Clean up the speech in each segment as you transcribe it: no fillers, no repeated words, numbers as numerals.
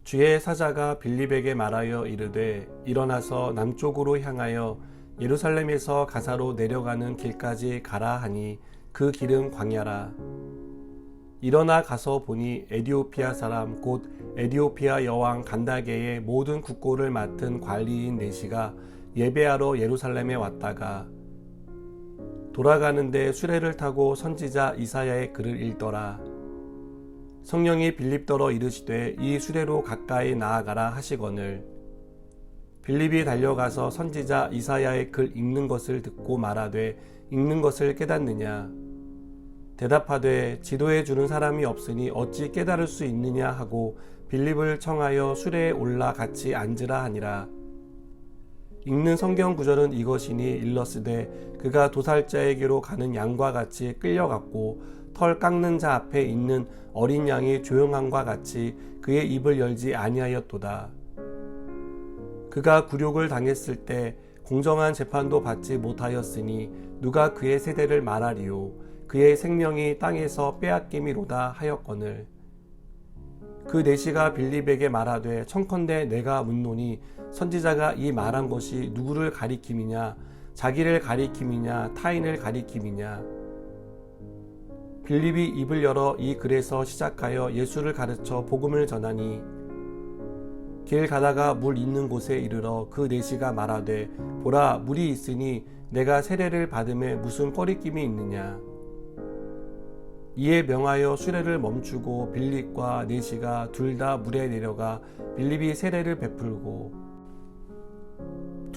주의 사자가 빌립에게 말하여 이르되 일어나서 남쪽으로 향하여 예루살렘에서 가사로 내려가는 길까지 가라 하니 그 길은 광야라. 일어나 가서 보니 에디오피아 사람 곧 에디오피아 여왕 간다게의 모든 국고를 맡은 관리인 네시가 예배하러 예루살렘에 왔다가 돌아가는데 수레를 타고 선지자 이사야의 글을 읽더라. 성령이 빌립더러 이르시되 이 수레로 가까이 나아가라 하시거늘 빌립이 달려가서 선지자 이사야의 글 읽는 것을 듣고 말하되 읽는 것을 깨닫느냐. 대답하되 지도해 주는 사람이 없으니 어찌 깨달을 수 있느냐 하고 빌립을 청하여 수레에 올라 같이 앉으라 하니라. 읽는 성경 구절은 이것이니 일러스되 그가 도살자에게로 가는 양과 같이 끌려갔고 털 깎는 자 앞에 있는 어린 양이 조용함과 같이 그의 입을 열지 아니하였도다. 그가 굴욕을 당했을 때 공정한 재판도 받지 못하였으니 누가 그의 세대를 말하리요. 그의 생명이 땅에서 빼앗김이로다 하였거늘 그 네시가 빌립에게 말하되 청컨대 내가 묻노니 선지자가 이 말한 것이 누구를 가리킴이냐 자기를 가리킴이냐 타인을 가리킴이냐. 빌립이 입을 열어 이 글에서 시작하여 예수를 가르쳐 복음을 전하니 길 가다가 물 있는 곳에 이르러 그 네시가 말하되 보라 물이 있으니 내가 세례를 받음에 무슨 꺼리낌이 있느냐. 이에 명하여 수레를 멈추고 빌립과 네시가 둘 다 물에 내려가 빌립이 세례를 베풀고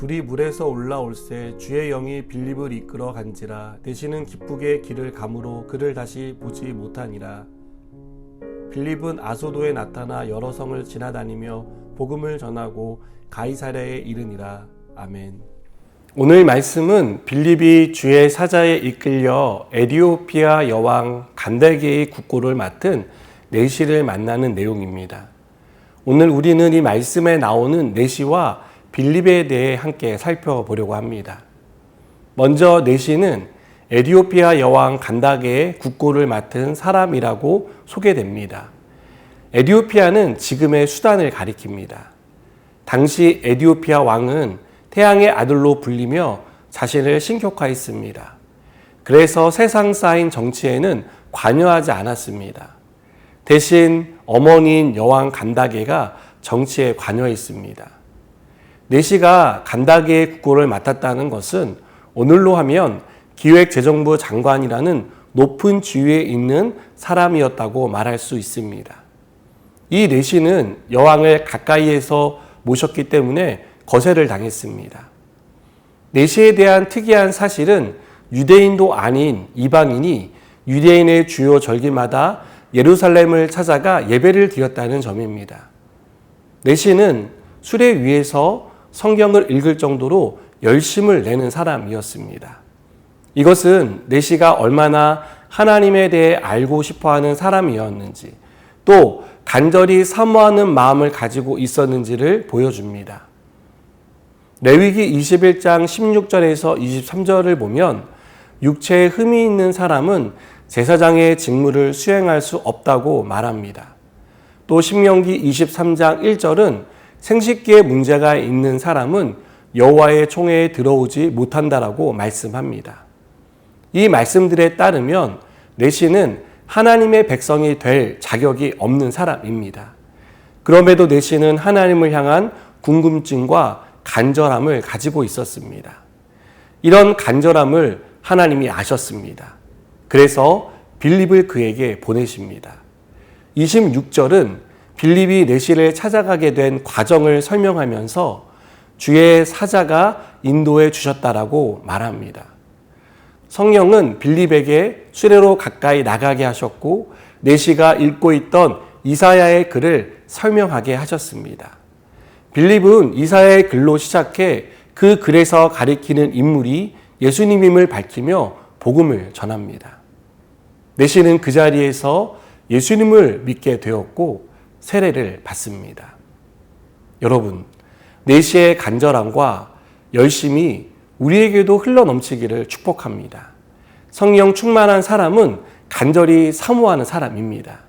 둘이 물에서 올라올새 주의 영이 빌립을 이끌어 간지라. 네시는 기쁘게 길을 가므로 그를 다시 보지 못하니라. 빌립은 아소도에 나타나 여러 성을 지나다니며 복음을 전하고 가이사랴에 이르니라. 아멘. 오늘 말씀은 빌립이 주의 사자에 이끌려 에디오피아 여왕 간다게의 국고를 맡은 네시를 만나는 내용입니다. 오늘 우리는 이 말씀에 나오는 네시와 빌립에 대해 함께 살펴보려고 합니다. 먼저 네시는 에디오피아 여왕 간다게의 국고를 맡은 사람이라고 소개됩니다. 에디오피아는 지금의 수단을 가리킵니다. 당시 에디오피아 왕은 태양의 아들로 불리며 자신을 신격화했습니다. 그래서 세상 쌓인 정치에는 관여하지 않았습니다. 대신 어머니인 여왕 간다게가 정치에 관여했습니다. 네시가 간다게의 국고를 맡았다는 것은 오늘로 하면 기획재정부 장관이라는 높은 지위에 있는 사람이었다고 말할 수 있습니다. 이 네시는 여왕을 가까이에서 모셨기 때문에 거세를 당했습니다. 네시에 대한 특이한 사실은 유대인도 아닌 이방인이 유대인의 주요 절기마다 예루살렘을 찾아가 예배를 드렸다는 점입니다. 네시는 수레 위에서 성경을 읽을 정도로 열심을 내는 사람이었습니다. 이것은 네시가 얼마나 하나님에 대해 알고 싶어하는 사람이었는지 또 간절히 사모하는 마음을 가지고 있었는지를 보여줍니다. 레위기 21장 16절에서 23절을 보면 육체에 흠이 있는 사람은 제사장의 직무를 수행할 수 없다고 말합니다. 또 신명기 23장 1절은 생식기에 문제가 있는 사람은 여호와의 총회에 들어오지 못한다라고 말씀합니다. 이 말씀들에 따르면 네시는 하나님의 백성이 될 자격이 없는 사람입니다. 그럼에도 네시는 하나님을 향한 궁금증과 간절함을 가지고 있었습니다. 이런 간절함을 하나님이 아셨습니다. 그래서 빌립을 그에게 보내십니다. 26절은 빌립이 네시를 찾아가게 된 과정을 설명하면서 주의 사자가 인도해 주셨다라고 말합니다. 성령은 빌립에게 수레로 가까이 나가게 하셨고 네시가 읽고 있던 이사야의 글을 설명하게 하셨습니다. 빌립은 이사야의 글로 시작해 그 글에서 가리키는 인물이 예수님임을 밝히며 복음을 전합니다. 네시는 그 자리에서 예수님을 믿게 되었고 세례를 받습니다. 여러분, 네시의 간절함과 열심이 우리에게도 흘러넘치기를 축복합니다. 성령 충만한 사람은 간절히 사모하는 사람입니다.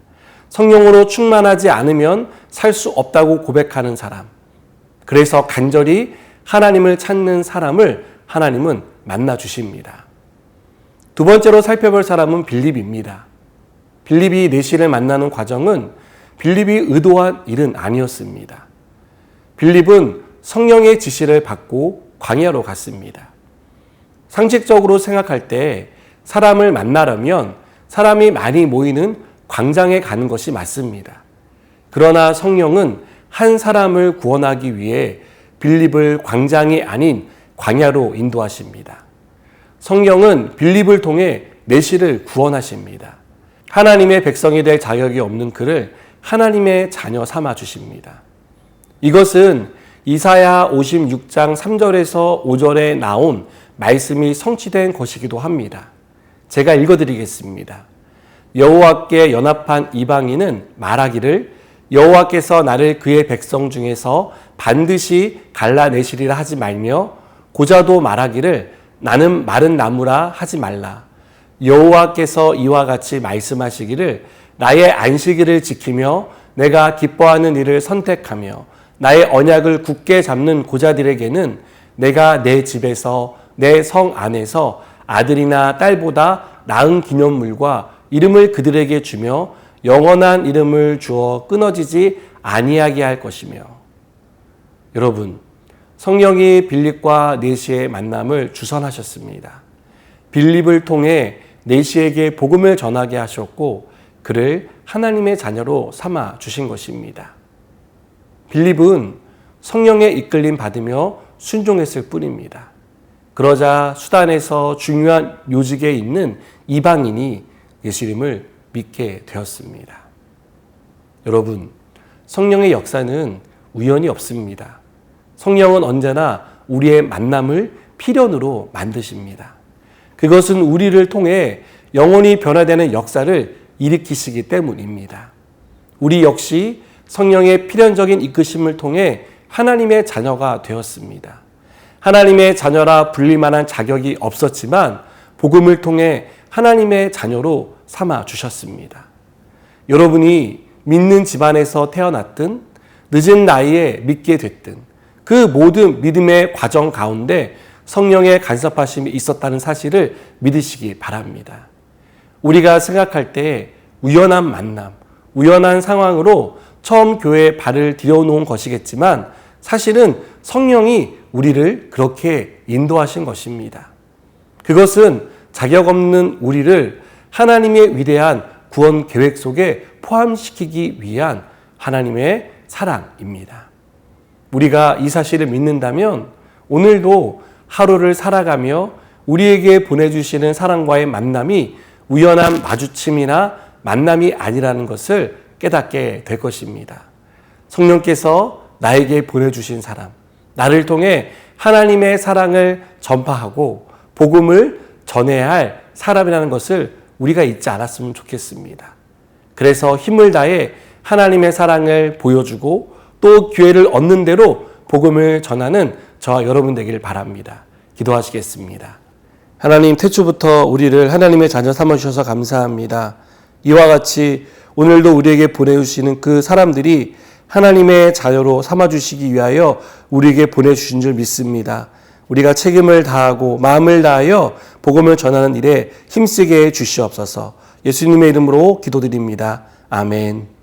성령으로 충만하지 않으면 살 수 없다고 고백하는 사람. 그래서 간절히 하나님을 찾는 사람을 하나님은 만나 주십니다. 두 번째로 살펴볼 사람은 빌립입니다. 빌립이 내시를 만나는 과정은 빌립이 의도한 일은 아니었습니다. 빌립은 성령의 지시를 받고 광야로 갔습니다. 상식적으로 생각할 때 사람을 만나려면 사람이 많이 모이는 광장에 가는 것이 맞습니다. 그러나 성령은 한 사람을 구원하기 위해 빌립을 광장이 아닌 광야로 인도하십니다. 성령은 빌립을 통해 내시를 구원하십니다. 하나님의 백성이 될 자격이 없는 그를 하나님의 자녀 삼아 주십니다. 이것은 이사야 56장 3절에서 5절에 나온 말씀이 성취된 것이기도 합니다. 제가 읽어드리겠습니다. 여호와께 연합한 이방인은 말하기를 여호와께서 나를 그의 백성 중에서 반드시 갈라내시리라 하지 말며 고자도 말하기를 나는 마른 나무라 하지 말라. 여호와께서 이와 같이 말씀하시기를 나의 안식일을 지키며 내가 기뻐하는 일을 선택하며 나의 언약을 굳게 잡는 고자들에게는 내가 내 집에서 내 성 안에서 아들이나 딸보다 나은 기념물과 이름을 그들에게 주며 영원한 이름을 주어 끊어지지 아니하게 할 것이며. 여러분, 성령이 빌립과 내시의 만남을 주선하셨습니다. 빌립을 통해 내시에게 복음을 전하게 하셨고 그를 하나님의 자녀로 삼아 주신 것입니다. 빌립은 성령의 이끌림 받으며 순종했을 뿐입니다. 그러자 수단에서 중요한 요직에 있는 이방인이 예수님을 믿게 되었습니다. 여러분, 성령의 역사는 우연이 없습니다. 성령은 언제나 우리의 만남을 필연으로 만드십니다. 그것은 우리를 통해 영혼이 변화되는 역사를 일으키시기 때문입니다. 우리 역시 성령의 필연적인 이끄심을 통해 하나님의 자녀가 되었습니다. 하나님의 자녀라 불릴 만한 자격이 없었지만 복음을 통해 하나님의 자녀로 삼아 주셨습니다. 여러분이 믿는 집안에서 태어났든 늦은 나이에 믿게 됐든 그 모든 믿음의 과정 가운데 성령의 간섭하심이 있었다는 사실을 믿으시기 바랍니다. 우리가 생각할 때 우연한 만남, 우연한 상황으로 처음 교회에 발을 들여놓은 것이겠지만 사실은 성령이 우리를 그렇게 인도하신 것입니다. 그것은 자격 없는 우리를 하나님의 위대한 구원 계획 속에 포함시키기 위한 하나님의 사랑입니다. 우리가 이 사실을 믿는다면 오늘도 하루를 살아가며 우리에게 보내주시는 사랑과의 만남이 우연한 마주침이나 만남이 아니라는 것을 깨닫게 될 것입니다. 성령께서 나에게 보내주신 사람, 나를 통해 하나님의 사랑을 전파하고 복음을 전해야 할 사람이라는 것을 우리가 잊지 않았으면 좋겠습니다. 그래서 힘을 다해 하나님의 사랑을 보여주고 또 기회를 얻는 대로 복음을 전하는 저와 여러분 되길 바랍니다. 기도하시겠습니다. 하나님, 태초부터 우리를 하나님의 자녀 삼아주셔서 감사합니다. 이와 같이 오늘도 우리에게 보내주시는 그 사람들이 하나님의 자녀로 삼아주시기 위하여 우리에게 보내주신 줄 믿습니다. 우리가 책임을 다하고 마음을 다하여 복음을 전하는 일에 힘쓰게 해 주시옵소서. 예수님의 이름으로 기도드립니다. 아멘.